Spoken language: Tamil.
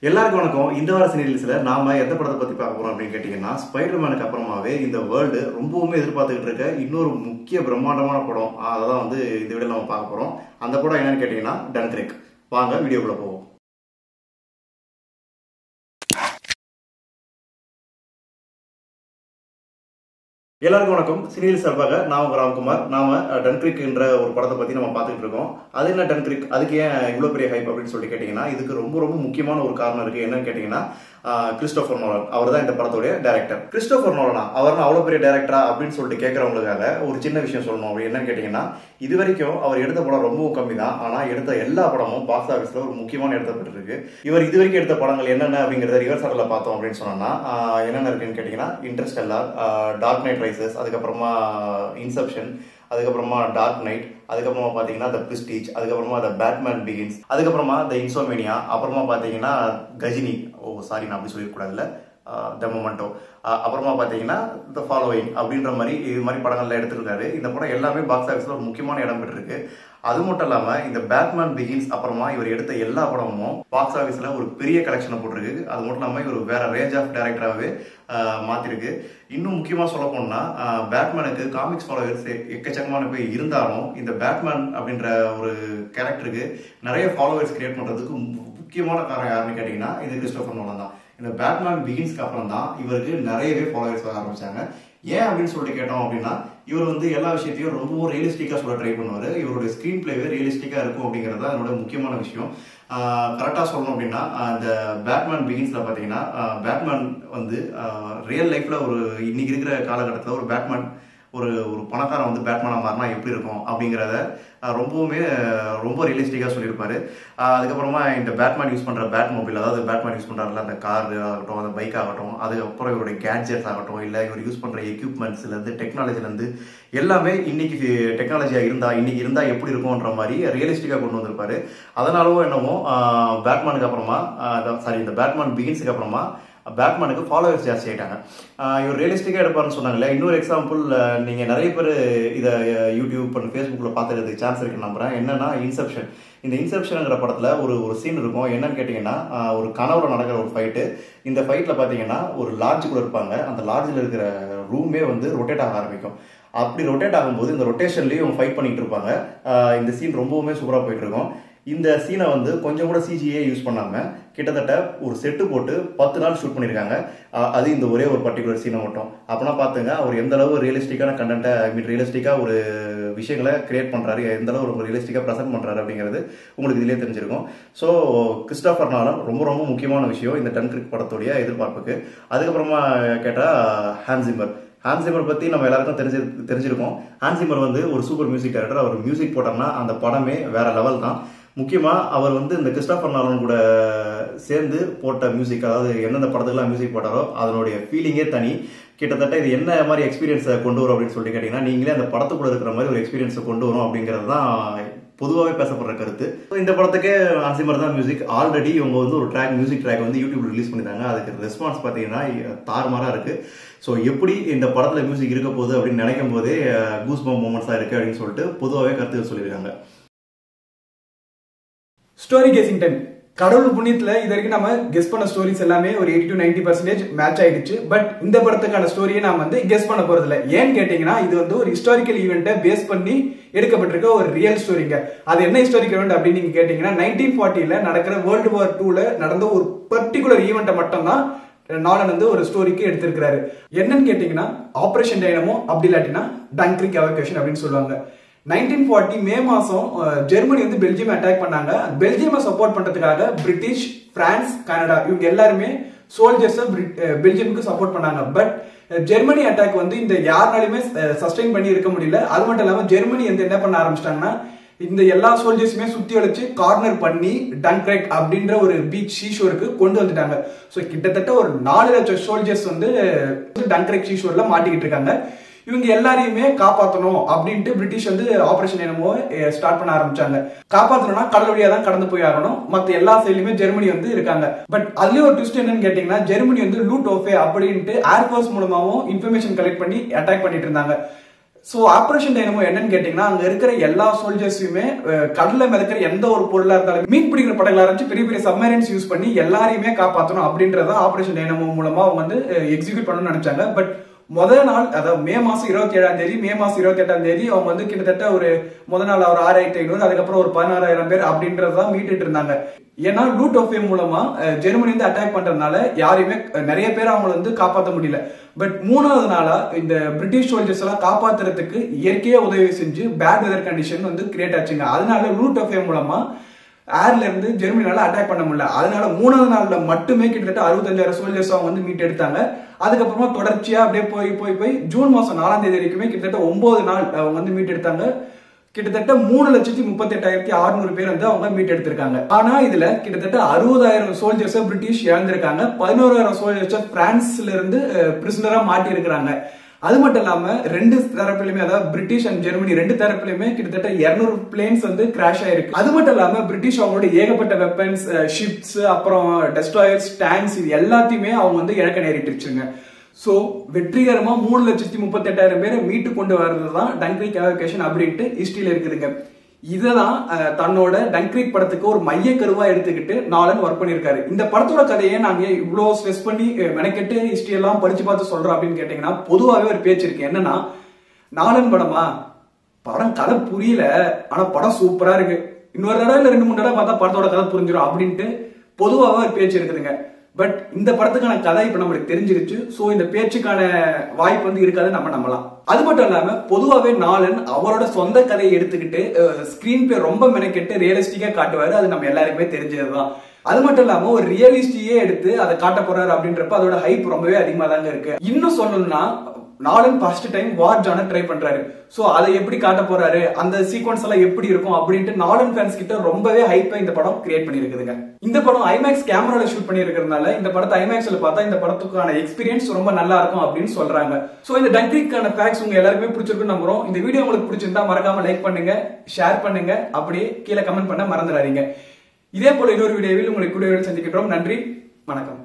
எல்லாருக்கும் வணக்கம். இந்த வார சினிலிஸ்ல நாம எந்த படத்தை பத்தி பார்க்க போறோம் அப்படின்னு கேட்டீங்கன்னா, ஸ்பைடர்மேனுக்கு அப்புறமாவே இந்த வேர்ல்டு ரொம்பவுமே எதிர்பார்த்துக்கிட்டு இருக்க இன்னொரு முக்கிய பிரம்மாண்டமான படம். அதான் இந்த வீடியோல நம்ம பார்க்க போறோம். அந்த படம் என்னன்னு கேட்டீங்கன்னா டன்கிரிக். வாங்க வீடியோக்குள்ள போவோம். எல்லாருக்கும் வணக்கம். சினில் சார்பாக நான் உங்க ராம்குமார். நாம டன்கிரிக் என்ற ஒரு படத்தை பத்தி நம்ம பார்த்துட்டு இருக்கோம். அது என்ன டன்கிரிக், அதுக்கு ஏன் இவ்வளவு பெரிய ஹைப் அப்படின்னு சொல்லி கேட்டீங்கன்னா, இதுக்கு ரொம்ப ரொம்ப முக்கியமான ஒரு காரணம் இருக்கு. என்னன்னு கேட்டீங்கன்னா, கிறிஸ்டோபர் நோலன் அவர் தான் இந்த படத்துடைய டைரக்டர். கிறிஸ்டோபர் நோலனா அவர் அவ்வளவு பெரிய டைரக்டரா அப்படின்னு சொல்லிட்டு கேட்கறவங்களுக்காக ஒரு சின்ன விஷயம் சொல்லணும். அப்படி என்னன்னு கேட்டீங்கன்னா, இது வரைக்கும் அவர் எடுத்த படம் ரொம்பவும் கம்மி தான். ஆனா எடுத்த எல்லா படமும் பாக்ஸ் ஆஃபீஸ்ல ஒரு முக்கியமான இடத்த பெற்றிருக்கு. இவர் இது வரைக்கும் எடுத்த படங்கள் என்னென்ன அப்படிங்கறத ரிவர்ஸ் ஆர்டர்ல பார்த்தோம் அப்படின்னு சொன்னா என்னென்ன இருக்குன்னு கேட்டீங்கன்னா, இன்டர்ஸ்டெல்லார், டார்க் நைட் ரைசஸ், அதுக்கப்புறமா இன்செப்ஷன், அதுக்கப்புறமா டார்க் நைட், அதுக்கப்புறமா பாத்தீங்கன்னா த பிரிஸ்டீஜ், அதுக்கப்புறமா த பேட்மேன் பிகின்ஸ், அதுக்கப்புறமா த இன்சோமேனியா, அப்புறமா பாத்தீங்கன்னா கஜினி, நான் அப்படி சொல்லிடக்கூடாதுல்ல, த மொமெண்டோ, அப்புறமா பாத்தீங்கன்னா த ஃபாலோயிங் அப்படின்ற மாதிரி இது மாதிரி படங்கள்ல எடுத்திருக்காரு. இந்த படம் எல்லாமே பாக்ஸ் ஆஃபீஸ்ல ஒரு முக்கியமான இடம் பெற்றிருக்கு. அது மட்டும் இல்லாம இந்த பேட்மேன் பிகின்ஸ் அப்புறமா இவர் எடுத்த எல்லா படமும் பாக்ஸ் ஆஃபீஸ்ல ஒரு பெரிய கலெக்ஷனை போட்டிருக்கு. அது மட்டும் இல்லாம இவர் வேற ரேஞ்ச் ஆஃப் டைரக்டராகவே மாத்திருக்கு. இன்னும் முக்கியமா சொல்ல போனா, பேட்மேனுக்கு காமிக்ஸ் ஃபாலோவர்ஸ் எக்கச்சக்கமான போய் இருந்தாலும் இந்த பேட்மேன் அப்படின்ற ஒரு கேரக்டருக்கு நிறைய ஃபாலோவர்ஸ் கிரியேட் பண்றதுக்கு முக்கியமான காரணம் யாருன்னு கேட்டீங்கன்னா, இது கிறிஸ்டோபர் நோலன் தான். இந்த பேட்மேன் பிகின்ஸ்க்கு அப்புறம் தான் இவருக்கு நிறையவே ஃபாலோவர்ஸ் வர ஆரம்பிச்சாங்க. ஏன் அப்படின்னு சொல்லிட்டு கேட்டோம் அப்படின்னா, இவர் எல்லா விஷயத்தையும் ரொம்பவும் ரியலிஸ்டிக்கா சொல்ல ட்ரை பண்ணுவாரு. இவருடைய ஸ்கிரீன் பிளேவே ரியலிஸ்டிக்கா இருக்கும் அப்படிங்கிறது தான் அதோட முக்கியமான விஷயம். கரெக்டா சொல்லணும் அப்படின்னா, இந்த பேட்மேன் பிகின்ஸ்ல பாத்தீங்கன்னா, பேட்மேன் ரியல் லைஃப்ல இன்னைக்கு இருக்கிற காலகட்டத்தில் ஒரு பேட்மேன் ஒரு பணக்காரன் பேட்மேனா மாறினா எப்படி இருக்கும் அப்படிங்கிறத ரொம்ப ரியலிஸ்டிக்கா சொல்லியிருப்பாரு. அதுக்கப்புறமா இந்த பேட்மேன் யூஸ் பண்ற பேட் மொபைல், அதாவது பேட்மேன் யூஸ் பண்றாருல அந்த கார் ஆகட்டும், அந்த பைக் ஆகட்டும், அதுக்கப்புறம் இவருடைய கேட்ஜெட்ஸ் ஆகட்டும், இல்ல இவர் யூஸ் பண்ற எக்யூப்மெண்ட்ஸ்ல இருந்து டெக்னாலஜில இருந்து எல்லாமே இன்னைக்கு டெக்னாலஜியா இன்னைக்கு இருந்தா எப்படி இருக்கும்ன்ற மாதிரி ரியலிஸ்டிக்கா கொண்டு வந்திருப்பாரு. அதனாலவோ என்னமோ பேட்மேனுக்கு அப்புறமா இந்த பேட்மேன் பிகின்ஸுக்கு அப்புறமா பேட்மேனுக்கு ஃபாலோவர்ஸ் ஜாஸ்தி ஆயிட்டாங்க. இவர் ரியலிஸ்டிக்கா எடுப்பாருன்னு சொன்னாங்கல்ல. இன்னொரு எக்ஸாம்பிள், நீங்க நிறைய பேர் இதை யூடியூப் ஃபேஸ்புக்ல பார்த்துக்கிறதுக்கு சான்ஸ் இருக்குன்னு நம்புறேன். என்னன்னா இன்செப்ஷன். இந்த இன்செப்ஷன்ங்கிற படத்துல ஒரு சீன் இருக்கும். என்னன்னு கேட்டீங்கன்னா, ஒரு கனவுல நடக்கிற ஒரு ஃபைட்டு. இந்த ஃபைட்ல பாத்தீங்கன்னா ஒரு லாட்ஜுக்குள்ள இருப்பாங்க. அந்த லாட்ஜில் இருக்கிற ரூமே ரொட்டேட் ஆக ஆரம்பிக்கும். அப்படி ரொட்டேட் ஆகும்போது இந்த ரொட்டேஷன்லயும் இவங்க ஃபைட் பண்ணிட்டு இருப்பாங்க. இந்த சீன் ரொம்பவுமே சூப்பரா போயிட்டு இருக்கும். இந்த சீனை கொஞ்சம் கூட சிஜிஏ யூஸ் பண்ணாம கிட்டத்தட்ட ஒரு செட்டு போட்டு 10 நாள் ஷூட் பண்ணிருக்காங்க. அது இந்த ஒரே ஒரு பர்டிகுலர் சீனை மட்டும். அப்படின்னா பாத்துங்க அவர் எந்த அளவு ரியலிஸ்டிக்கான கண்டென்ட்டை ரியலிஸ்டிக்கா ஒரு விஷயங்களை கிரியேட் பண்றாரு, எந்த அளவு ரொம்ப ரியலிஸ்டிக்கா பிரசன்ட் பண்றாரு அப்படிங்கிறது உங்களுக்கு இதுலயே தெரிஞ்சிருக்கும். ஸோ கிறிஸ்டோபர் நோலன் ரொம்ப முக்கியமான விஷயம் இந்த டன்கிரிக் படத்துடைய எதிர்பார்ப்புக்கு. அதுக்கப்புறமா கேட்டா ஹான்ஸ் சிம்மர் பத்தி நம்ம எல்லாருக்கும் தெரிஞ்சிருக்கோம். ஹான்ஸ் சிம்மர் ஒரு சூப்பர் மியூசிக் டைரக்டர். அவர் மியூசிக் போட்டார்னா அந்த படமே வேற லெவல் தான். முக்கியமா அவர் இந்த கிறிஸ்டோபர் நோலன் கூட சேர்ந்து போட்ட மியூசிக், அதாவது எந்தெந்த படத்துக்குலாம் மியூசிக் போட்டாரோ அதனுடைய ஃபீலிங்கே தனி. கிட்டத்தட்ட இது என்ன மாதிரி எக்ஸ்பீரியன்ஸை கொண்டு வரும் அப்படின்னு சொல்லி கேட்டீங்கன்னா, நீங்களே அந்த படத்துக்குள்ள இருக்கிற மாதிரி ஒரு எக்ஸ்பீரியன்ஸை கொண்டு வரும் அப்படிங்கிறது தான் பொதுவாகவே பேசப்படுற கருத்து. இந்த படத்துக்கு ஹான்ஸ் சிம்மர் தான் மியூசிக். ஆல்ரெடி இவங்க ஒரு மியூசிக் ட்ராக் யூடியூப்ல ரிலீஸ் பண்ணிட்டாங்க. அதுக்கு ரெஸ்பான்ஸ் பார்த்தீங்கன்னா தாறுமாறா இருக்கு. ஸோ எப்படி இந்த படத்துல மியூசிக் இருக்க போகுது அப்படின்னு நினைக்கும் போதே கூஸ் பம்ப் மூமெண்ட்ஸா இருக்கு அப்படின்னு சொல்லிட்டு பொதுவாகவே கருத்துக்கள் சொல்லியிருக்காங்க. Story guessing time. கடவுள் புண்ணியத்துல இது வரைக்கும் நம்ம கெஸ் பண்ண ஸ்டோரிஸ் எல்லாமே ஒரு 80 to 90% மேட்ச் ஆயிடுச்சு. பட் இந்த படத்துக்கான ஸ்டோரியை நாம கெஸ் பண்ண போறது இல்லை. ஏன்னு கேட்டீங்கன்னா, இது ஒரு ஹிஸ்டாரிக்கல் ஈவெண்ட்டை பேஸ் பண்ணி எடுக்கப்பட்டிருக்க ஒரு ரியல் ஸ்டோரிங்க. அது என்ன ஹிஸ்டாரிக்கல் ஈவெண்ட் அப்படின்னு நீங்க கேட்டீங்கன்னா, 1940 நடக்கிற வேர்ல்டு வார் 2ல நடந்த ஒரு பர்டிகுலர் ஈவெண்ட்டை மட்டும் தான் நாலன் ஒரு ஸ்டோரிக்கு எடுத்திருக்கிறாரு. என்னன்னு கேட்டீங்கன்னா, ஆபரேஷன் டைனமோ, அப்படி இல்லாட்டினா டன்கிரிக் எவாக்குவேஷன் அப்படின்னு சொல்லுவாங்க. 1940 மே மாசம் ஜெர்மனி பெல்ஜியம் அட்டாக் பண்ணாங்க. பெல்ஜியமை சப்போர்ட் பண்றதுக்காக பிரிட்டிஷ், பிரான்ஸ், கனடா இவங்க எல்லாருமே சோல்ஜர்ஸ் பெல்ஜியமுக்கு சப்போர்ட் பண்ணாங்க. பட் ஜெர்மனி அட்டாக் இந்த யாருனாலுமே சஸ்டெயின் பண்ணி இருக்க முடியல. அது மட்டும் இல்லாம ஜெர்மனி என்ன பண்ண ஆரம்பிச்சிட்டாங்கன்னா, இந்த எல்லா சோல்ஜர்ஸுமே சுத்தி வளைச்சு கார்னர் பண்ணி டன்கிரிக் அப்படின்ற ஒரு பீச் சீஷோருக்கு கொண்டு வந்துட்டாங்க. ஸோ கிட்டத்தட்ட ஒரு 4 லட்சம் சோல்ஜர்ஸ் டன்கிரிக் சீஷோர்ல மாட்டிக்கிட்டு இருக்காங்க. இவங்க எல்லாரையுமே காப்பாற்றணும் அப்படின்ட்டு பிரிட்டிஷ் ஆபரேஷன் என்னமோ ஸ்டார்ட் பண்ண ஆரம்பிச்சாங்க. காப்பாற்றணும்னா கடல் வழியா தான் கடந்து போய் ஆகணும். மற்ற எல்லா சைட்லயுமே ஜெர்மனி இருக்காங்க. பட் அதுலயும் ஒரு ட்விஸ்ட் என்னன்னு கேட்டீங்கன்னா, ஜெர்மனி லூட் ஓஃபே அப்படின்ட்டு ஏர்போர்ஸ் மூலமாவும் இன்ஃபர்மேஷன் கலெக்ட் பண்ணி அட்டாக் பண்ணிட்டு இருந்தாங்க. சோ ஆபரேஷன் டைனமோ என்னன்னு கேட்டீங்கன்னா அங்க இருக்கிற எல்லா சோல்ஜர்ஸுமே கடல்ல மிதக்கிற எந்த ஒரு பொருளா இருந்தாலும் மீன் பிடிக்கிற படங்களா ஆரம்பிச்சு பெரிய பெரிய சப்மரைன்ஸ் யூஸ் பண்ணி எல்லாரையுமே காப்பாற்றணும் அப்படின்றத ஆபரேஷன் டைனமோ மூலமா அவங்க வந்து எக்ஸிக்யூட் பண்ணணும்னு நினைச்சாங்க. பட் முதல் நாள் அதாவது மே மாசம் 27ஆம் தேதி மே மாசம் 28ஆம் தேதி அவங்க வந்து கிட்டத்தட்ட ஒரு முதல் நாள் ஒரு 6500 அதுக்கப்புறம் ஒரு 16000 பேர் அப்படின்றதான் மீட்டுட்டு இருந்தாங்க. ஏன்னா லூட் ஆஃப் ஃபேம் மூலமா ஜெர்மனி வந்து அட்டாக் பண்றதுனால யாரையுமே நிறைய பேர் அவங்களை வந்து காப்பாற்ற முடியல. பட் மூணாவது நாளா இந்த பிரிட்டிஷ் சோல்ஜர்ஸ் எல்லாம் காப்பாத்துறதுக்கு இயற்கையே உதவி செஞ்சு பேட் வெதர் கண்டிஷன் வந்து கிரியேட் ஆச்சுங்க. அதனால லூட் ஆஃப் ஃபேம் மூலமா ஏர்ல இருந்து ஜெர்மனியால அட்டாக் பண்ண முடியல. அதனால மூணாவது நாள்ல மட்டுமே கிட்டத்தட்ட 65000 சோல்ஜர்ஸ் அவங்க வந்து மீட் எடுத்தாங்க. அதுக்கப்புறமா தொடர்ச்சியா அப்படியே போய் ஜூன் மாசம் 4ஆம் தேதி வரைக்குமே கிட்டத்தட்ட 9 நாள் அவங்க வந்து மீட் எடுத்தாங்க. கிட்டத்தட்ட 3,38,600 பேர் வந்து அவங்க மீட் எடுத்திருக்காங்க. ஆனா இதுல கிட்டத்தட்ட 60,000 சோல்ஜர்ஸ் பிரிட்டிஷ் இழந்திருக்காங்க. 11,000 சோல்ஜர்ஸ் பிரான்ஸ்ல இருந்து பிரிசனரா மாட்டி இருக்கிறாங்க. அது மட்டும் இல்லாம ரெண்டு தரப்புலயுமே அதாவது பிரிட்டிஷ் அண்ட் ஜெர்மனி ரெண்டு தரப்புலயுமே கிட்டத்தட்ட 200 பிளேன்ஸ் வந்து கிராஷ் ஆயிருக்கு. அது மட்டும் இல்லாம பிரிட்டிஷ் அவங்களோட ஏகப்பட்ட வெப்பன்ஸ், ஷிப்ஸ், அப்புறம் டெஸ்ட்ராயர்ஸ், டேங்க்ஸ் இது எல்லாத்தையுமே அவங்க வந்து இழக்க நேரிட்டுருச்சுங்க. சோ வெற்றிகரமா 3,38,000 பேரை மீட்டு கொண்டு வர்றதுதான் டன்கிரிக் எவாக்குவேஷன் அப்படின்ட்டு ஹிஸ்டரியில இருக்குதுங்க. இததான் தன்னோட டன்கிரிக் படத்துக்கு ஒரு மைய கருவா எடுத்துக்கிட்டு நாலன் ஒர்க் பண்ணிருக்காரு. இந்த படத்தோட கதையை நாங்க இவ்வளவு ஸ்ட்ரெஸ் பண்ணி மெனக்கெட்டு ஹிஸ்டரி எல்லாம் படிச்சு பார்த்து சொல்றோம் அப்படின்னு கேட்டீங்கன்னா பொதுவாகவே ஒரு பேச்சு இருக்கு. என்னன்னா, நாலன் படமா படம் கதை புரியல ஆனா படம் சூப்பரா இருக்கு, இன்னொரு தடவை இல்ல 2-3 தடவை பார்த்தா படத்தோட கதை புரிஞ்சிடும் அப்படின்ட்டு பொதுவாகவே ஒரு பேச்சு இருக்குதுங்க. பட் இந்த படத்துக்கான கதை இப்ப நம்மளுக்கு தெரிஞ்சிருச்சு. சோ இந்த பேச்சுக்கான வாய்ப்பு வந்து இருக்காது நம்ம நம்பலாம். அது மட்டும் இல்லாம பொதுவாகவே நாலன் அவரோட சொந்த கதையை எடுத்துக்கிட்டு ஸ்கிரீன் பிளே ரொம்ப மெனக்கெட்டு ரியலிஸ்டிக்கா காட்டுவாரு. அது நம்ம எல்லாருக்குமே தெரிஞ்சதுதான். அது மட்டும் இல்லாம ஒரு ரியலிஸ்டியே எடுத்து அதை காட்ட போறாரு அப்படின்றப்ப அதோட ஹைப் ரொம்பவே அதிகமா தாங்க இருக்கு. இன்னும் சொல்லணும்னா நாலன் ஃபர்ஸ்ட் டைம் வார் ஜானர் ட்ரை பண்றாரு. சோ அதை எப்படி காட்ட போறாரு, அந்த சீக்வன்ஸ் எல்லாம் எப்படி இருக்கும் அப்படின்ட்டு நாலன் ஃபேன்ஸ் கிட்ட ரொம்பவே ஹைப்பா இந்த படம் கிரியேட் பண்ணிருக்குதுங்க. இந்த படம் ஐமேக்ஸ் கேமரால ஷூட் பண்ணிருக்கிறதுனால இந்த படத்தை ஐமேக்ஸ்ல பார்த்தா இந்த படத்துக்கான எக்ஸ்பீரியன்ஸ் ரொம்ப நல்லா இருக்கும் அப்படின்னு சொல்றாங்க. சோ இந்த டன்கிரிக்கான ஃபேக்ட்ஸ் உங்க எல்லாருக்குமே பிடிச்சிருக்குன்னு நம்புறோம். இந்த வீடியோ உங்களுக்கு பிடிச்சிருந்தா மறக்காம லைக் பண்ணுங்க, ஷேர் பண்ணுங்க, அப்படியே கீழே கமெண்ட் பண்ண மறந்துடாதீங்க. இதே போல இன்னொரு வீடியோவில் உங்களை கூட சந்திக்கின்றோம். நன்றி, வணக்கம்.